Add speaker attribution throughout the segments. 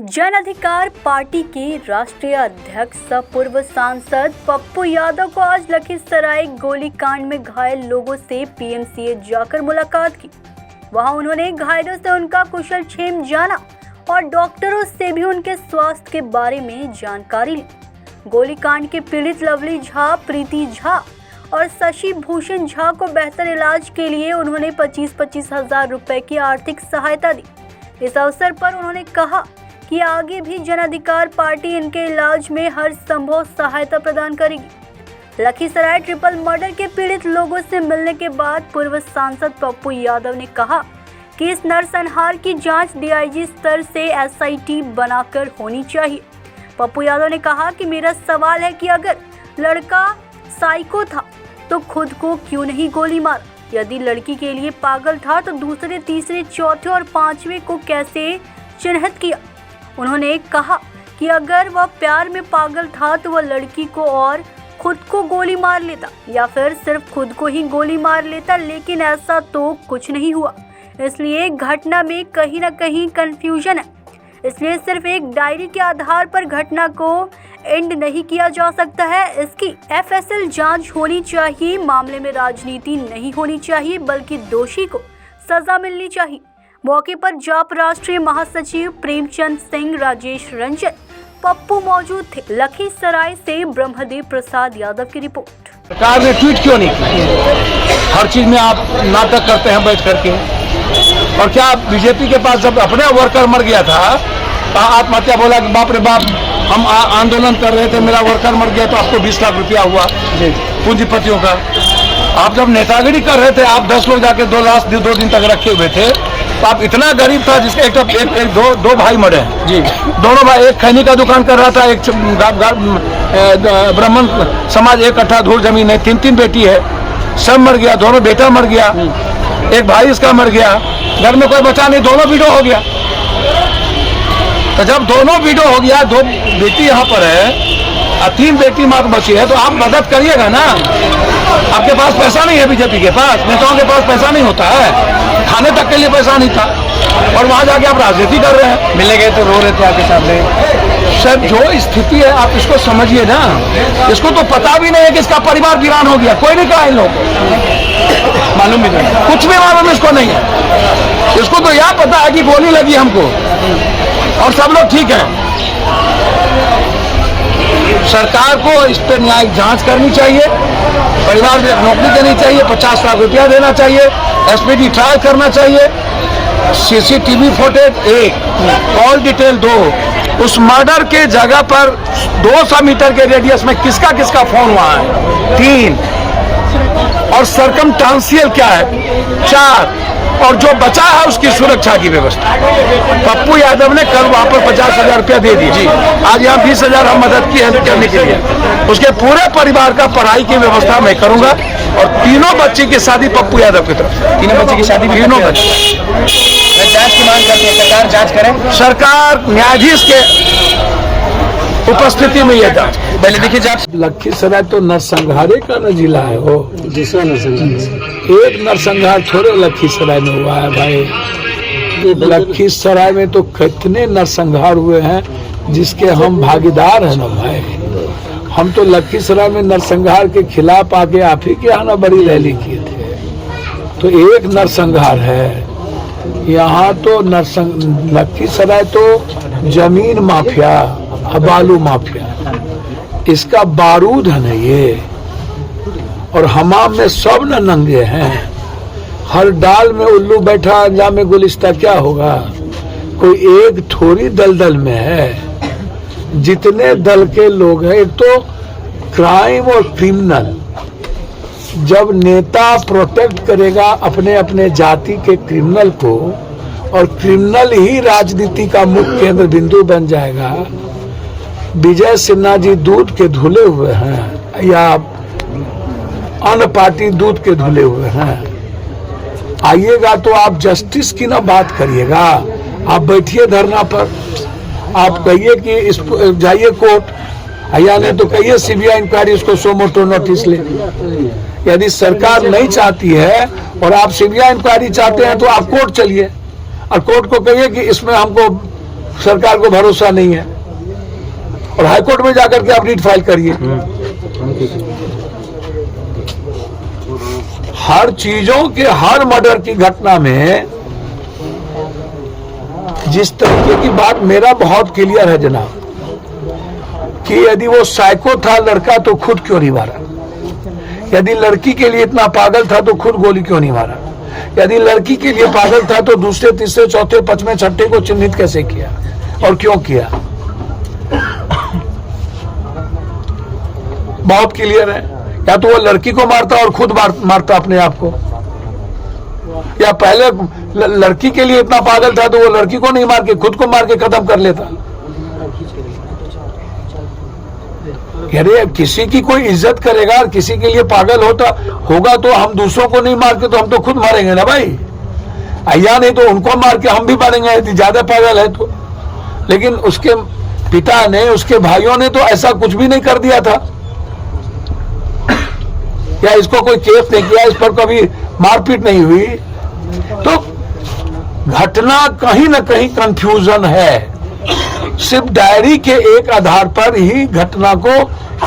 Speaker 1: जन अधिकार पार्टी के राष्ट्रीय अध्यक्ष पूर्व सांसद पप्पू यादव को आज लखीसराय गोलीकांड में घायल लोगों से पीएमसीएच जाकर मुलाकात की। वहां उन्होंने घायलों से उनका कुशल क्षेम जाना और डॉक्टरों से भी उनके स्वास्थ्य के बारे में जानकारी ली। गोलीकांड के पीड़ित लवली झा, प्रीति झा और शशि भूषण झा को बेहतर इलाज के लिए उन्होंने 25-25 हजार रुपए की आर्थिक सहायता दी। इस अवसर पर उन्होंने कहा कि आगे भी जन अधिकार पार्टी इनके इलाज में हर संभव सहायता प्रदान करेगी। लखीसराय ट्रिपल मर्डर के पीड़ित लोगों से मिलने के बाद पूर्व सांसद पप्पू यादव ने कहा कि इस नरसंहार की जांच डीआईजी स्तर से एसआईटी बनाकर होनी चाहिए। पप्पू यादव ने कहा कि मेरा सवाल है कि अगर लड़का साइको था तो खुद को क्यों नहीं गोली मारा? यदि लड़की के लिए पागल था तो दूसरे, तीसरे, चौथे और पांचवें को कैसे चिन्हित किया? उन्होंने कहा कि अगर वह प्यार में पागल था तो वह लड़की को और खुद को गोली मार लेता या फिर सिर्फ खुद को ही गोली मार लेता, लेकिन ऐसा तो कुछ नहीं हुआ। इसलिए घटना में कहीं ना कहीं कंफ्यूजन है। इसलिए सिर्फ एक डायरी के आधार पर घटना को एंड नहीं किया जा सकता है। इसकी एफएसएल जांच होनी चाहिए। मामले में राजनीति नहीं होनी चाहिए, बल्कि दोषी को सजा मिलनी चाहिए। मौके पर जाप राष्ट्रीय महासचिव प्रेमचंद सिंह, राजेश रंजन, पप्पू मौजूद थे। लखीसराय से ब्रह्मदेव प्रसाद यादव की रिपोर्ट।
Speaker 2: सरकार ने ट्वीट क्यों नहीं की? हर चीज में आप नाटक करते हैं बैठ करके। और क्या बीजेपी के पास जब अपने वर्कर मर गया था आत्महत्या, बोला कि बाप रे बाप हम आंदोलन कर रहे थे, मेरा वर्कर मर गया, तो आपको 20 लाख रुपया हुआ पूंजीपतियों का। आप जब नेतागिरी कर रहे थे, आप 10 लोग जाके 2 लाख 2 दिन तक रखे हुए थे, तो आप इतना गरीब था जिसके दो भाई मरे जी। दोनों भाई, एक खैनी का दुकान कर रहा था, एक ब्राह्मण समाज एक कट्ठा धूल जमीन है, 3 बेटी है, सब मर गया। दोनों बेटा मर गया, एक भाई इसका मर गया, घर में कोई बचा नहीं, दोनों विडो हो गया। तो जब दोनों विडो हो गया, 2 बेटी यहाँ पर है और 3 बेटी माँ बची है, तो आप मदद करिएगा ना। आपके पास पैसा नहीं है, बीजेपी के पास, नेताओं के पास पैसा नहीं होता है, खाने तक के लिए पैसा नहीं था, और वहां जाके आप राजनीति कर रहे हैं। मिले गए तो रो रहे थे आपके सामने। सर, जो स्थिति है आप इसको समझिए ना। इसको तो पता भी नहीं है कि इसका परिवार वीरान हो गया। कोई नहीं कहा इन लोगों को, मालूम भी नहीं, कुछ भी मालूम इसको नहीं है। इसको तो यह पता है कि गोली लगी हमको और सब लोग ठीक है। सरकार को इस पर न्यायिक जांच करनी चाहिए, परिवार में नौकरी देनी चाहिए, 50 लाख रुपया देना चाहिए, एसपीडी ट्रायल करना चाहिए, सीसीटीवी फुटेज 1, कॉल डिटेल 2, उस मर्डर के जगह पर 200 मीटर के रेडियस में किसका किसका फोन वहां है, 3, और सर्कमस्टांशियल क्या है, 4, और जो बचा है उसकी सुरक्षा की व्यवस्था। पप्पू यादव ने कल वहां पर 50,000 रुपया दे दिए। आज यहाँ 20,000 हम मदद की है करने के लिए। उसके पूरे परिवार का पढ़ाई की व्यवस्था मैं करूंगा, और 3 बच्चे की शादी पप्पू यादव की तरफ से। 3 बच्चे की शादी, 3 बच्चे। जांच की मांग करती है, सरकार जांच करे। सरकार न्यायाधीश के उपस्थिति में यह जांच। पहले देखिए जांच।
Speaker 3: लखीसराय तो नरसंहार का न जिला है, वो दूसरा नरसंहार। एक नरसंहार थोड़े लखीसराय में हुआ है भाई। लखीसराय में तो कितने नरसंहार हुए हैं जिसके हम भागीदार हैं ना भाई। हम तो लखीसराय में नरसंहार के खिलाफ आके आप ही के यहाँ ना बड़ी रैली किए थे। तो एक नरसंहार है यहाँ तो। लखीसराय तो जमीन माफिया, बालू माफिया, इसका बारूद है ना ये। और हमाम में सब न नंगे हैं। हर डाल में उल्लू बैठा, अंजाम में गुलिस्ता क्या होगा? कोई एक थोड़ी दलदल में है, जितने दल के लोग हैं। एक तो क्राइम और क्रिमिनल, जब नेता प्रोटेक्ट करेगा अपने अपने जाति के क्रिमिनल को, और क्रिमिनल ही राजनीति का मुख्य केंद्र बिंदु बन जाएगा। विजय सिन्हा जी दूध के धुले हुए हैं या अन्य पार्टी दूध के धुले हुए हैं। आइएगा तो आप जस्टिस की ना बात करिएगा। आप बैठिए धरना पर, आप कहिए कि इस जाइए कोर्ट, या नहीं तो कहिए सीबीआई इंक्वायरी उसको सो मोटो नोटिस ले। यदि सरकार नहीं चाहती है और आप सीबीआई इंक्वायरी चाहते हैं तो आप कोर्ट चलिए और कोर्ट को कहिए कि इसमें हमको सरकार को भरोसा नहीं है और हाईकोर्ट में जाकर के आप रीट फाइल करिए। हर चीजों के, हर मर्डर की घटना में जिस तरीके की बात मेरा बहुत क्लियर है जनाब कि यदि वो साइको था लड़का तो खुद क्यों नहीं मारा, यदि लड़की के लिए इतना पागल था तो खुद गोली क्यों नहीं मारा, यदि लड़की के लिए पागल था तो दूसरे तीसरे चौथे पांचवें छठे को चिन्हित कैसे किया और क्यों किया। बहुत क्लियर है। या तो वो लड़की को मारता और खुद मारता अपने आप को, या पहले लड़की के लिए इतना पागल था तो वो लड़की को नहीं मार के खुद को मार के खत्म कर लेता। अरे किसी की कोई इज्जत करेगा और किसी के लिए पागल होगा तो हम दूसरों को नहीं मार के तो हम तो खुद मारेंगे ना भाई, या नहीं तो उनको मार के हम भी मारेंगे यदि ज्यादा पागल है तो। लेकिन उसके पिता ने, उसके भाइयों ने तो ऐसा कुछ भी नहीं कर दिया था, या इसको कोई केस नहीं किया, इस पर कभी मारपीट नहीं हुई। तो घटना कहीं ना कहीं कंफ्यूजन है। सिर्फ डायरी के एक आधार पर ही घटना को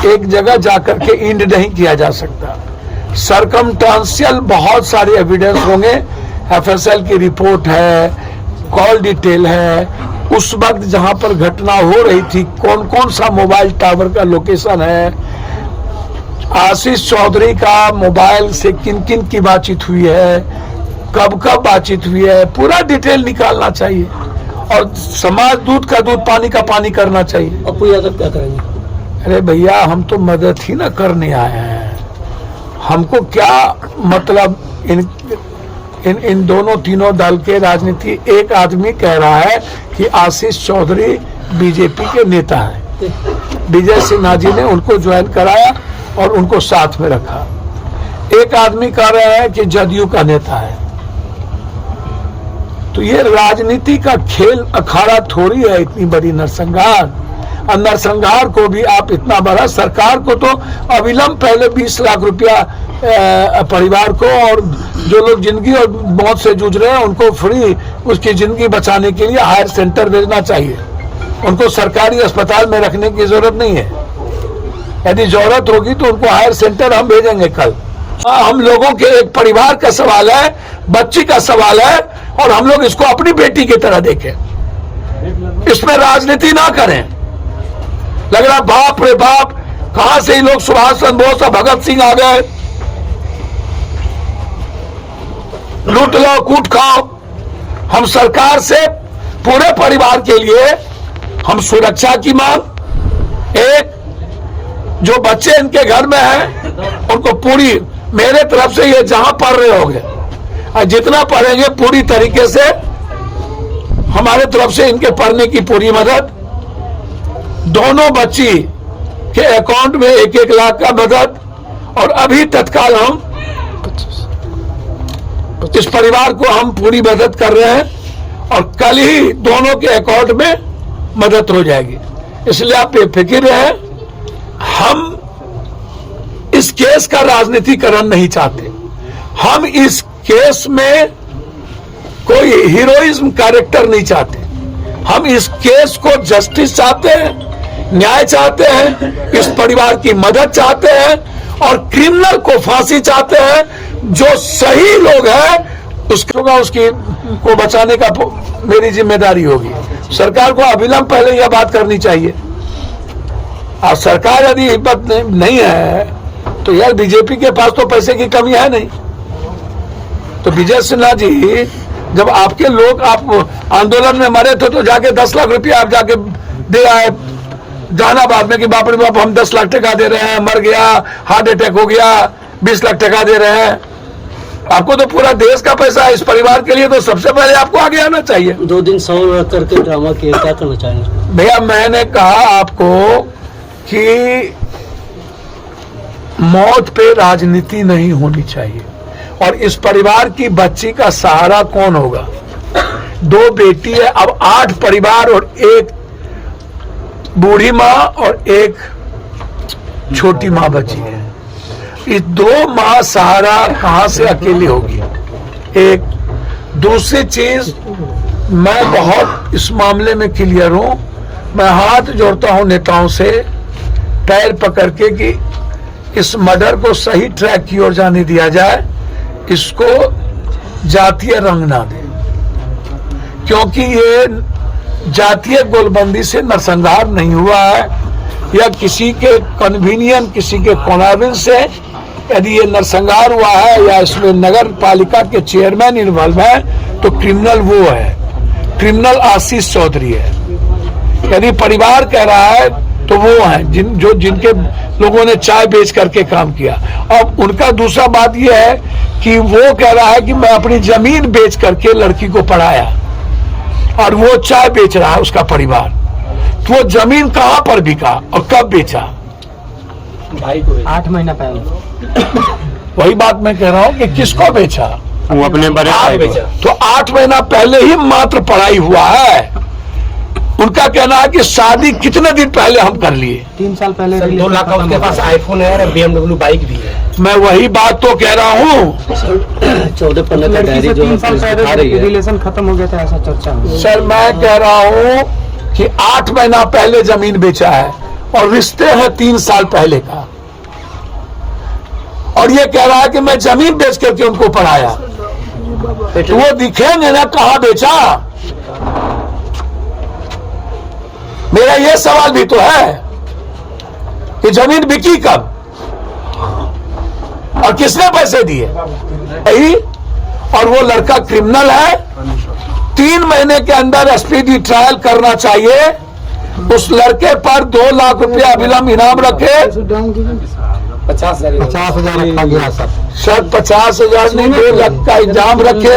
Speaker 3: एक जगह जाकर के इंड नहीं किया जा सकता। सरकमस्टेंशियल बहुत सारे एविडेंस होंगे, एफएसएल की रिपोर्ट है, कॉल डिटेल है, उस वक्त जहां पर घटना हो रही थी कौन कौन सा मोबाइल टावर का लोकेशन है, आशीष चौधरी का मोबाइल से किन किन की बातचीत हुई है, कब कब बातचीत हुई है, पूरा डिटेल निकालना चाहिए और समाज दूध का दूध पानी का पानी करना चाहिए।
Speaker 4: अपू यादव क्या करेंगे?
Speaker 3: अरे भैया हम तो मदद ही ना करने आए हैं, हमको क्या मतलब इन दोनों तीनों दल के राजनीति। एक आदमी कह रहा है कि आशीष चौधरी बीजेपी के नेता हैं, विजय सिन्हा जी ने उनको ज्वाइन कराया और उनको साथ में रखा। एक आदमी कह रहा है कि जदयू का नेता है। तो ये राजनीति का खेल अखाड़ा थोड़ी है इतनी बड़ी नरसंहार। और नरसंहार को भी आप इतना बड़ा, सरकार को तो अविलंब पहले 20 लाख रुपया परिवार को, और जो लोग जिंदगी और मौत से जूझ रहे हैं उनको फ्री उसकी जिंदगी बचाने के लिए हायर सेंटर भेजना चाहिए। उनको सरकारी अस्पताल में रखने की जरूरत नहीं है। यदि जरूरत होगी तो उनको हायर सेंटर हम भेजेंगे कल। हम लोगों के एक परिवार का सवाल है, बच्ची का सवाल है, और हम लोग इसको अपनी बेटी की तरह देखें, इसमें राजनीति ना करें। लग रहा बाप रे बाप, कहां से ही लोग सुभाष चंद्र बोस और भगत सिंह आ गए, लूट लो कूट खाओ। हम सरकार से पूरे परिवार के लिए हम सुरक्षा की मांग, एक जो बच्चे इनके घर में हैं उनको पूरी, मेरे तरफ से ये जहां पढ़ रहे होंगे और जितना पढ़ेंगे पूरी तरीके से हमारे तरफ से इनके पढ़ने की पूरी मदद। दोनों बच्ची के अकाउंट में 1-1 लाख का मदद, और अभी तत्काल हम इस परिवार को हम पूरी मदद कर रहे हैं और कल ही दोनों के अकाउंट में मदद हो जाएगी। इसलिए आप बेफिक्र रहें, हम इस केस का राजनीतिकरण नहीं चाहते। हम इस केस में कोई हीरोइज्म कैरेक्टर नहीं चाहते। हम इस केस को जस्टिस चाहते हैं, न्याय चाहते हैं, इस परिवार की मदद चाहते हैं और क्रिमिनल को फांसी चाहते हैं। जो सही लोग हैं उसकी को बचाने का मेरी जिम्मेदारी होगी। सरकार को अविलंब पहले यह बात करनी चाहिए। और सरकार यदि हिम्मत नहीं है तो यार बीजेपी के पास तो पैसे की कमी है नहीं। तो विजय सिन्हा जी, जब आपके लोग आप आंदोलन में मरे थे तो जाके 10 लाख रुपया आप जाके दे आए जहानाबाद में कि बाप रे बाप हम 10 लाख टका दे रहे हैं, मर गया, हार्ट अटैक हो गया, 20 लाख टका दे रहे हैं। आपको तो पूरा देश का पैसा है, इस परिवार के लिए तो सबसे पहले आपको आगे आना चाहिए।
Speaker 4: 2 दिन सौ करके ड्रामा किया, क्या करना चाहेंगे?
Speaker 3: भैया मैंने कहा आपको कि मौत पे राजनीति नहीं होनी चाहिए। और इस परिवार की बच्ची का सहारा कौन होगा? 2 बेटी है, अब 8 परिवार और 1 बूढ़ी माँ और 1 छोटी माँ बची है। इस 2 माँ सहारा कहां से अकेली होगी? एक दूसरी चीज, मैं बहुत इस मामले में क्लियर हूं। मैं हाथ जोड़ता हूं नेताओं से पैर पकड़ के कि इस मर्डर को सही ट्रैक की ओर जाने दिया जाए, इसको जातीय रंग ना दे, क्योंकि ये जातीय गोलबंदी से नरसंहार नहीं हुआ है या किसी के कन्वीनियंट, किसी के कॉन्वेंस से यदि ये नरसंहार हुआ है या इसमें नगर पालिका के चेयरमैन इन्वॉल्व है तो क्रिमिनल वो है, क्रिमिनल आशीष चौधरी है। यदि परिवार कह रहा है तो वो है जिनके लोगों ने चाय बेच करके काम किया। अब उनका दूसरा बात ये है कि वो कह रहा है कि मैं अपनी जमीन बेच करके लड़की को पढ़ाया और वो चाय बेच रहा है उसका परिवार। तो वो जमीन कहां पर बिका और कब बेचा?
Speaker 4: भाई को 8 महीना पहले।
Speaker 3: वही बात मैं कह रहा हूं कि किसको बेचा?
Speaker 5: वो अपने बड़े भाई को।
Speaker 3: तो 8 महीना पहले ही मात्र पढ़ाई हुआ है। उनका कहना है कि शादी कितने दिन पहले हम कर लिए।
Speaker 4: 3 साल पहले
Speaker 5: 2 लाख का उसके पास आईफोन है और BMW बाइक भी है।
Speaker 3: मैं वही बात तो कह रहा हूं।
Speaker 4: 14 पन्ने का डायरी जो 3 साल पहले रिलेशन खत्म हो गया था, ऐसा चर्चा हो।
Speaker 3: सर मैं कह रहा हूं कि 8 महीना पहले जमीन बेचा है और रिश्ते हैं 3 साल पहले का, और ये कह रहा है कि मैं जमीन बेच करके उनको पढ़ाया। तो वो दिखेंगे ना कहां बेचा। मेरा ये सवाल भी तो है कि जमीन बिकी कब और किसने पैसे दिए? यही। और वो लड़का क्रिमिनल है। 3 महीने के अंदर एसपीडी ट्रायल करना चाहिए। उस लड़के पर 2 लाख रुपया अविलंब इनाम रखे।
Speaker 5: 50,000
Speaker 4: रखा गया
Speaker 3: सर 50,000 नहीं, 2 लाख का इल्जाम रखे।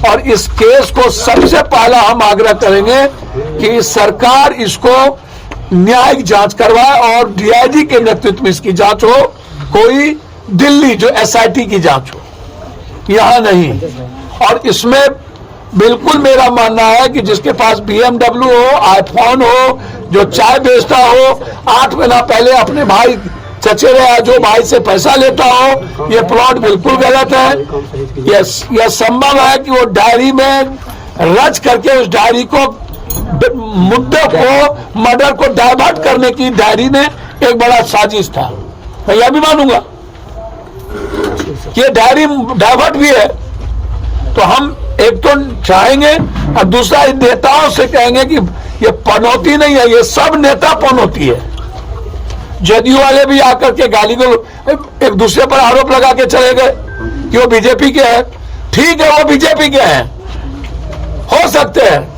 Speaker 3: और इस केस को सबसे पहला हम आग्रह करेंगे कि सरकार इसको न्यायिक जांच करवाए और डीआईजी के नेतृत्व में इसकी जांच हो। कोई दिल्ली जो एसआईटी की जांच हो, यहां नहीं। और इसमें बिल्कुल मेरा मानना है कि जिसके पास BMW हो, आईफोन हो, जो चाय बेचता हो, 8 महीना पहले अपने भाई चचेरे या जो भाई से पैसा लेता हो, ये प्लॉट बिल्कुल गलत है। यह संभव है कि वो डायरी में रच करके उस डायरी को, मुद्दे को, मर्डर को डाइवर्ट करने की डायरी में एक बड़ा साजिश था। मैं यह भी मानूंगा कि डायरी डाइवर्ट भी है। तो हम एक तो चाहेंगे और दूसरा इन नेताओं से कहेंगे कि ये पनौती नहीं है, ये सब नेता पनौती है। जदयू वाले भी आकर के गाली को एक दूसरे पर आरोप लगा के चले गए कि वो बीजेपी के हैं। ठीक है, वो बीजेपी के हैं, हो सकते हैं,